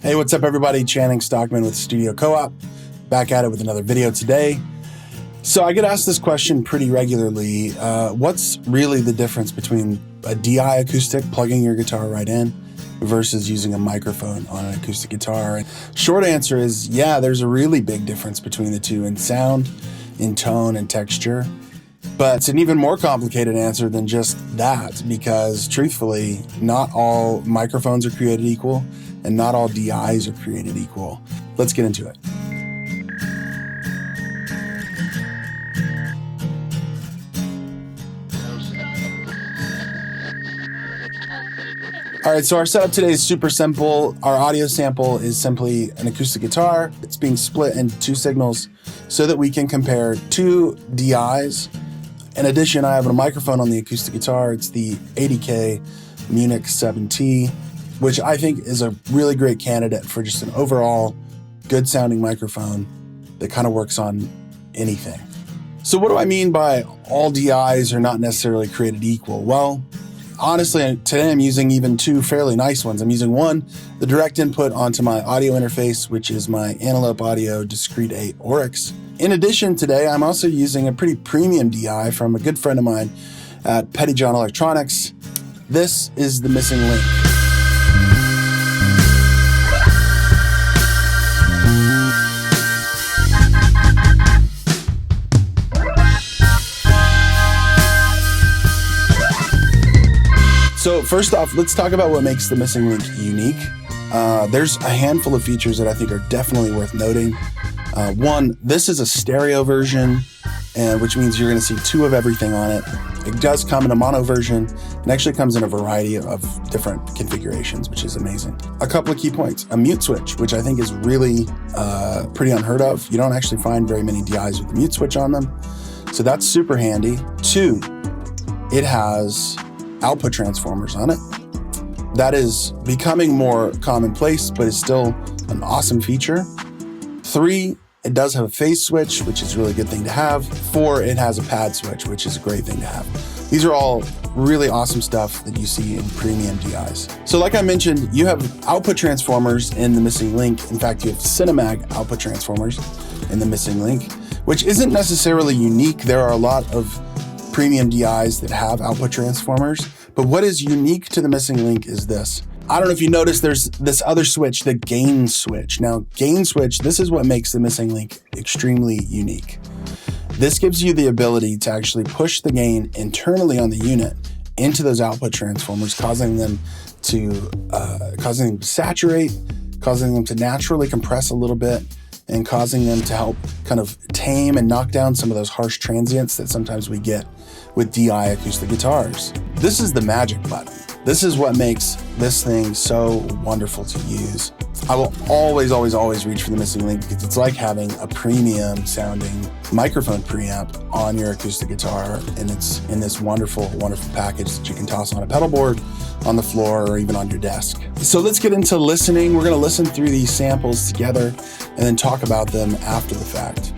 Hey, what's up everybody? Channing Stockman with Studio Co-op. Back at it with another video today. So I get asked this question pretty regularly. What's really the difference between a DI acoustic, plugging your guitar right in, versus using a microphone on an acoustic guitar? And short answer is, yeah, there's a really big difference between the two in sound, in tone, and texture. But it's an even more complicated answer than just that, because truthfully, not all microphones are created equal, and not all DIs are created equal. Let's get into it. All right, so our setup today is super simple. Our audio sample is simply an acoustic guitar. It's being split into two signals so that we can compare two DIs. In addition, I have a microphone on the acoustic guitar. It's the 80K Munich 7T, which I think is a really great candidate for just an overall good sounding microphone that kind of works on anything. So what do I mean by all DIs are not necessarily created equal? Well, honestly, today I'm using even two fairly nice ones. I'm using one, the direct input onto my audio interface, which is my Antelope Audio Discrete 8 Oryx. In addition, today I'm also using a pretty premium DI from a good friend of mine at Petty John Electronics. This is the Missing Link. So first off, let's talk about what makes the Missing Link unique. There's a handful of features that I think are definitely worth noting. One, this is a stereo version, which means you're going to see two of everything on it. It does come in a mono version, and actually comes in a variety of different configurations, which is amazing. A couple of key points. A mute switch, which I think is really pretty unheard of. You don't actually find very many DIs with a mute switch on them, so that's super handy. Two, it has output transformers on it. That is becoming more commonplace, but is still an awesome feature. Three, it does have a phase switch, which is a really good thing to have. Four, it has a pad switch, which is a great thing to have. These are all really awesome stuff that you see in premium DIs. So like I mentioned, you have output transformers in the Missing Link. In fact, you have Cinemag output transformers in the Missing Link, which isn't necessarily unique. There are a lot of premium DIs that have output transformers, but what is unique to the Missing Link is this. I don't know if you noticed, there's this other switch, the gain switch. Now, gain switch, this is what makes the Missing Link extremely unique. This gives you the ability to actually push the gain internally on the unit into those output transformers, causing them to saturate, causing them to naturally compress a little bit, and causing them to help kind of tame and knock down some of those harsh transients that sometimes we get with DI acoustic guitars. This is the magic button. This is what makes this thing so wonderful to use. I will always, always, always reach for the Missing Link because it's like having a premium sounding microphone preamp on your acoustic guitar, and it's in this wonderful, wonderful package that you can toss on a pedal board, on the floor, or even on your desk. So let's get into listening. We're gonna listen through these samples together and then talk about them after the fact.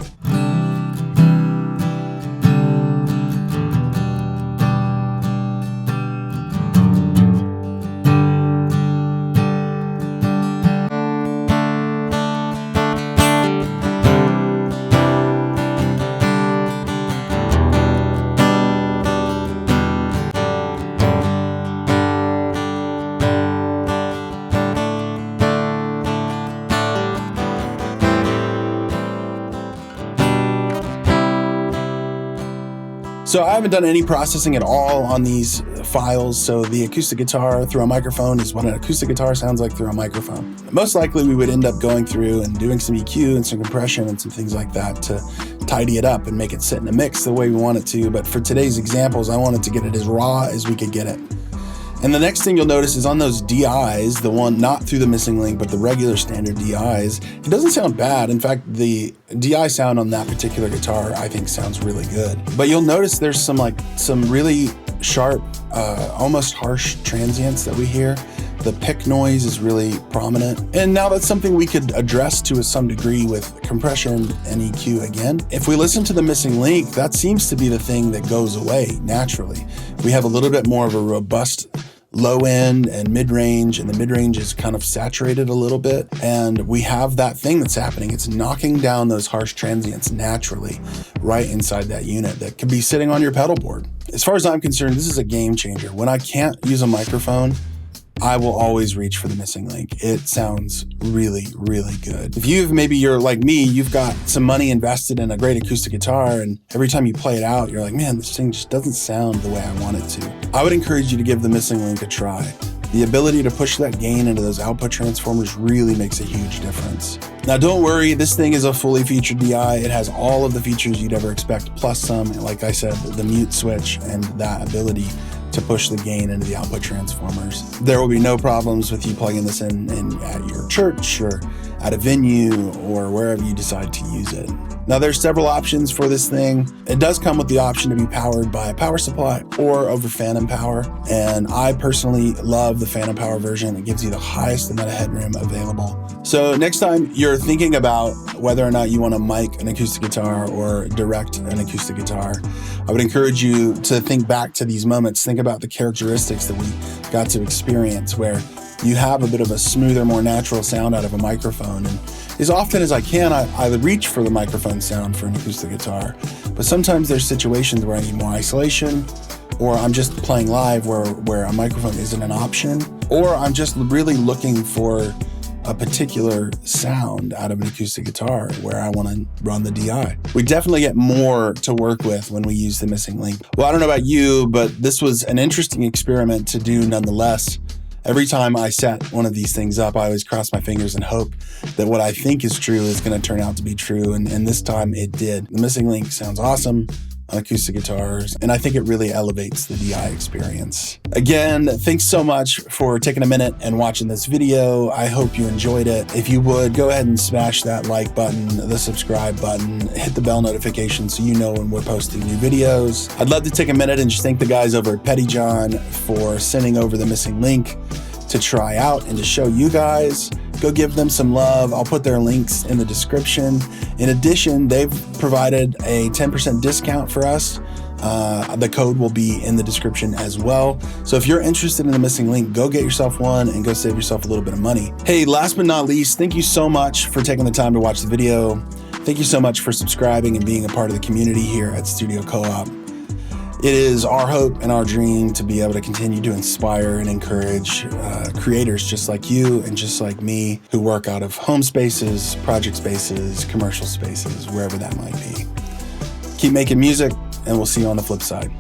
So I haven't done any processing at all on these files. So the acoustic guitar through a microphone is what an acoustic guitar sounds like through a microphone. Most likely we would end up going through and doing some EQ and some compression and some things like that to tidy it up and make it sit in a mix the way we want it to. But for today's examples, I wanted to get it as raw as we could get it. And the next thing you'll notice is on those DIs, the one not through the Missing Link, but the regular standard DIs, it doesn't sound bad. In fact, the DI sound on that particular guitar, I think sounds really good. But you'll notice there's some really sharp, almost harsh transients that we hear. The pick noise is really prominent. And now that's something we could address to some degree with compression and EQ again. If we listen to the Missing Link, that seems to be the thing that goes away naturally. We have a little bit more of a robust low end and mid range, and the mid range is kind of saturated a little bit. And we have that thing that's happening. It's knocking down those harsh transients naturally right inside that unit that could be sitting on your pedal board. As far as I'm concerned, this is a game changer. When I can't use a microphone, I will always reach for the missing link. It sounds really, really good. If you're like me, you've got some money invested in a great acoustic guitar, and every time you play it out, you're like, man, this thing just doesn't sound the way I want it to. I would encourage you to give the missing link a try. The ability to push that gain into those output transformers really makes a huge difference. Now, don't worry, this thing is a fully featured DI. It has all of the features you'd ever expect, plus some, like I said, the mute switch and that ability to push the gain into the output transformers. There will be no problems with you plugging this in at your church or at a venue or wherever you decide to use it. Now, there's several options for this thing. It does come with the option to be powered by a power supply or over phantom power. And I personally love the phantom power version. It gives you the highest amount of headroom available. So next time you're thinking about whether or not you want to mic an acoustic guitar or direct an acoustic guitar, I would encourage you to think back to these moments. Think about the characteristics that we got to experience where you have a bit of a smoother, more natural sound out of a microphone. And as often as I can, I reach for the microphone sound for an acoustic guitar. But sometimes there's situations where I need more isolation, or I'm just playing live where a microphone isn't an option, or I'm just really looking for a particular sound out of an acoustic guitar where I want to run the DI. We definitely get more to work with when we use the missing link. Well, I don't know about you, but this was an interesting experiment to do nonetheless. Every time I set one of these things up, I always cross my fingers and hope that what I think is true is going to turn out to be true. And this time it did. The missing link sounds awesome on acoustic guitars, and I think it really elevates the DI experience. Again, thanks so much for taking a minute and watching this video. I hope you enjoyed it. If you would, go ahead and smash that like button, the subscribe button, hit the bell notification so you know when we're posting new videos. I'd love to take a minute and just thank the guys over at Petty John for sending over the missing link to try out and to show you guys. Go give them some love. I'll put their links in the description. In addition, they've provided a 10% discount for us. The code will be in the description as well. So if you're interested in the missing link, go get yourself one and go save yourself a little bit of money. Hey, last but not least, thank you so much for taking the time to watch the video. Thank you so much for subscribing and being a part of the community here at Studio Co-op. It is our hope and our dream to be able to continue to inspire and encourage creators just like you and just like me who work out of home spaces, project spaces, commercial spaces, wherever that might be. Keep making music, and we'll see you on the flip side.